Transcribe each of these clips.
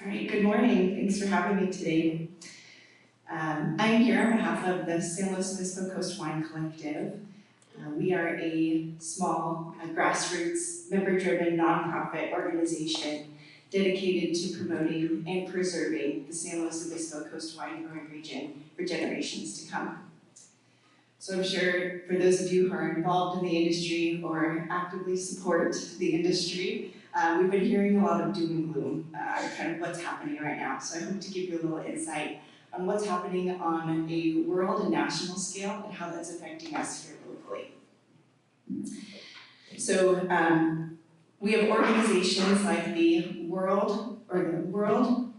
All right, good morning. Thanks for having me today. I'm here on behalf of the SLO Coast Wine Collective. We are a small, grassroots, member-driven nonprofit organization dedicated to promoting and preserving the San Luis Obispo Coast Wine growing region for generations to come. So I'm sure for those of you who are involved in the industry or actively support the industry, we've been hearing a lot of doom and gloom, kind of what's happening right now. So I hope to give you a little insight on what's happening on a world and national scale and how that's affecting us here locally. So we have organizations like the Worldwide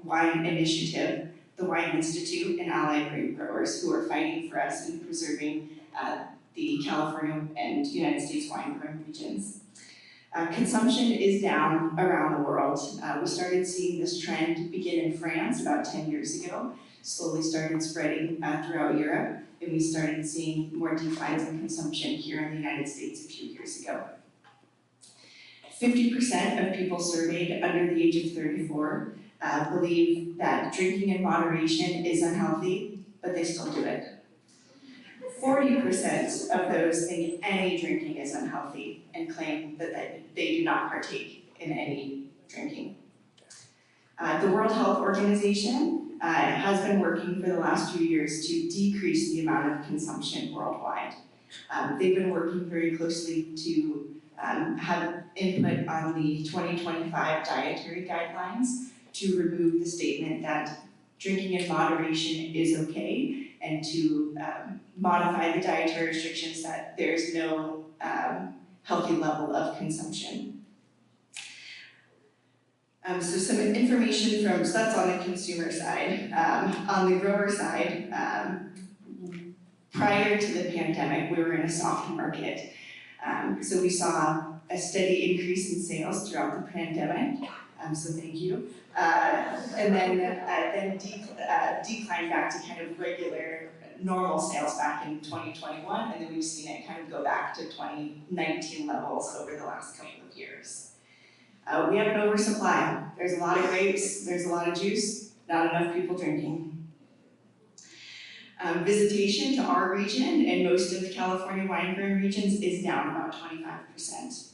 Wine Initiative, the Wine Institute, and allied grape growers who are fighting for us in preserving the California and United States wine growing regions. Consumption is down around the world. We started seeing this trend begin in France about 10 years ago, slowly started spreading throughout Europe, and we started seeing more declines in consumption here in the United States a few years ago. 50% of people surveyed under the age of 34 believe that drinking in moderation is unhealthy, but they still do it. 40% of those think any drinking is unhealthy and claim that they do not partake in any drinking. The World Health Organization has been working for the last few years to decrease the amount of consumption worldwide. They've been working very closely to have input on the 2025 dietary guidelines to remove the statement that drinking in moderation is okay, and to modify the dietary restrictions that there's no healthy level of consumption. So some information so that's on the consumer side. On the grower side, prior to the pandemic, we were in a soft market. So we saw a steady increase in sales throughout the pandemic, so thank you. And then declined back to kind of regular, normal sales back in 2021, and then we've seen it kind of go back to 2019 levels over the last couple of years. We have an oversupply. There's a lot of grapes, there's a lot of juice, not enough people drinking. Visitation to our region and most of the California wine growing regions is down about 25%.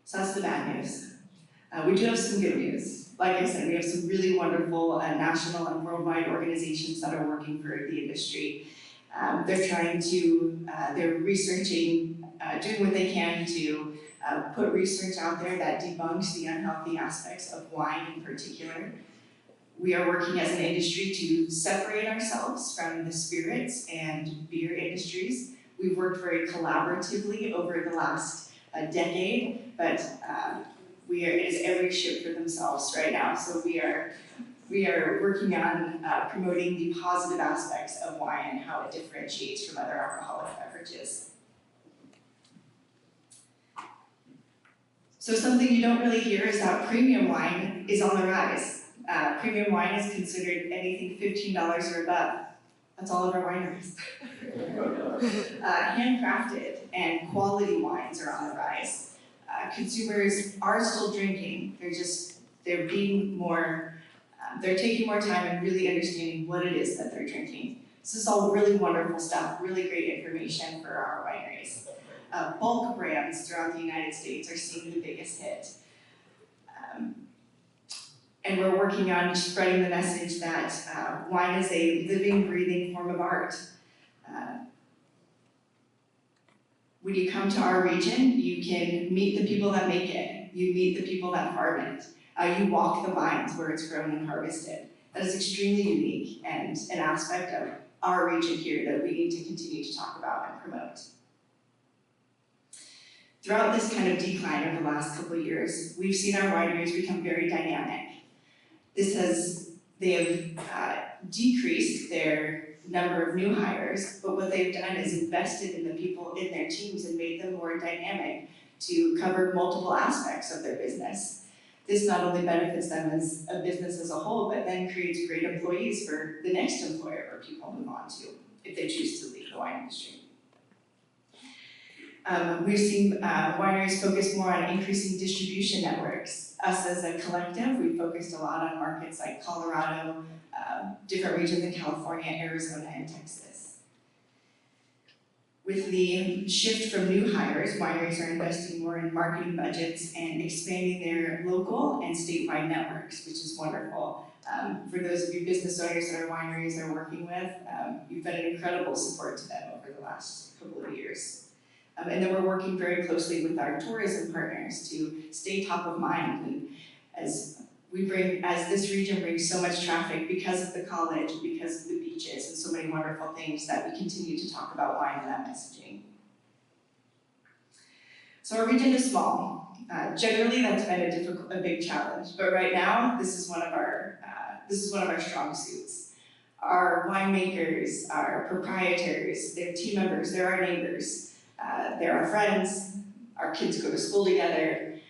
So that's the bad news. We do have some good news. Like I said, we have some really wonderful national and worldwide organizations that are working for the industry. They're researching, doing what they can to put research out there that debunks the unhealthy aspects of wine in particular. We are working as an industry to separate ourselves from the spirits and beer industries. We've worked very collaboratively over the last decade, but it is every ship for themselves right now. So we are working on promoting the positive aspects of wine and how it differentiates from other alcoholic beverages. So something you don't really hear is that premium wine is on the rise. Premium wine is considered anything $15 or above. That's all of our wineries. Handcrafted and quality wines are on the rise. Consumers are still drinking. They're taking more time and really understanding what it is that they're drinking. This is all really wonderful stuff, really great information for our wineries. Bulk brands throughout the United States are seeing the biggest hit. And we're working on spreading the message that wine is a living, breathing form of art. When you come to our region, you can meet the people that make it. You meet the people that farm it. You walk the vines where it's grown and harvested. That is extremely unique and an aspect of our region here that we need to continue to talk about and promote. Throughout this kind of decline over the last couple of years, we've seen our wineries become very dynamic. They have decreased their number of new hires, but what they've done is invested in the people in their teams and made them more dynamic to cover multiple aspects of their business. This not only benefits them as a business as a whole, but then creates great employees for the next employer or people move on to if they choose to leave the wine industry. We've seen wineries focus more on increasing distribution networks. Us as a collective, we focused a lot on markets like Colorado, different regions in California, Arizona, and Texas. With the shift from new hires, wineries are investing more in marketing budgets and expanding their local and statewide networks, which is wonderful. For those of you business owners that our wineries are working with, you've been an incredible support to them over the last couple of years. And then we're working very closely with our tourism partners to stay top of mind. And as this region brings so much traffic because of the college, because of the beaches, and so many wonderful things, that we continue to talk about wine and that messaging. So our region is small. Generally, that's been a big challenge. But right now, this is one of our strong suits. Our winemakers, our proprietors, they're team members, they're our neighbors. They're our friends, our kids go to school together.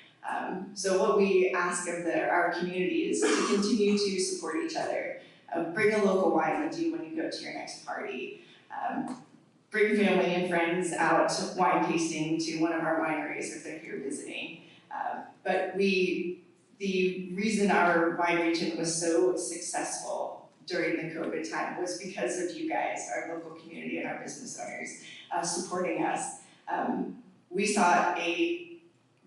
So what we ask of our community is to continue to support each other. Bring a local wine with you when you go to your next party. Bring family and friends out wine tasting to one of our wineries if they're here visiting. But the reason our wine region was so successful during the COVID time was because of you guys, our local community and our business owners supporting us.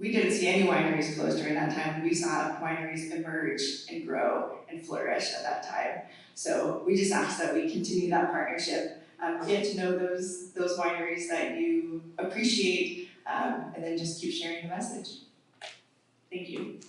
We didn't see any wineries close during that time. We saw wineries emerge and grow and flourish at that time. So we just ask that we continue that partnership, get to know those wineries that you appreciate, and then just keep sharing the message. Thank you.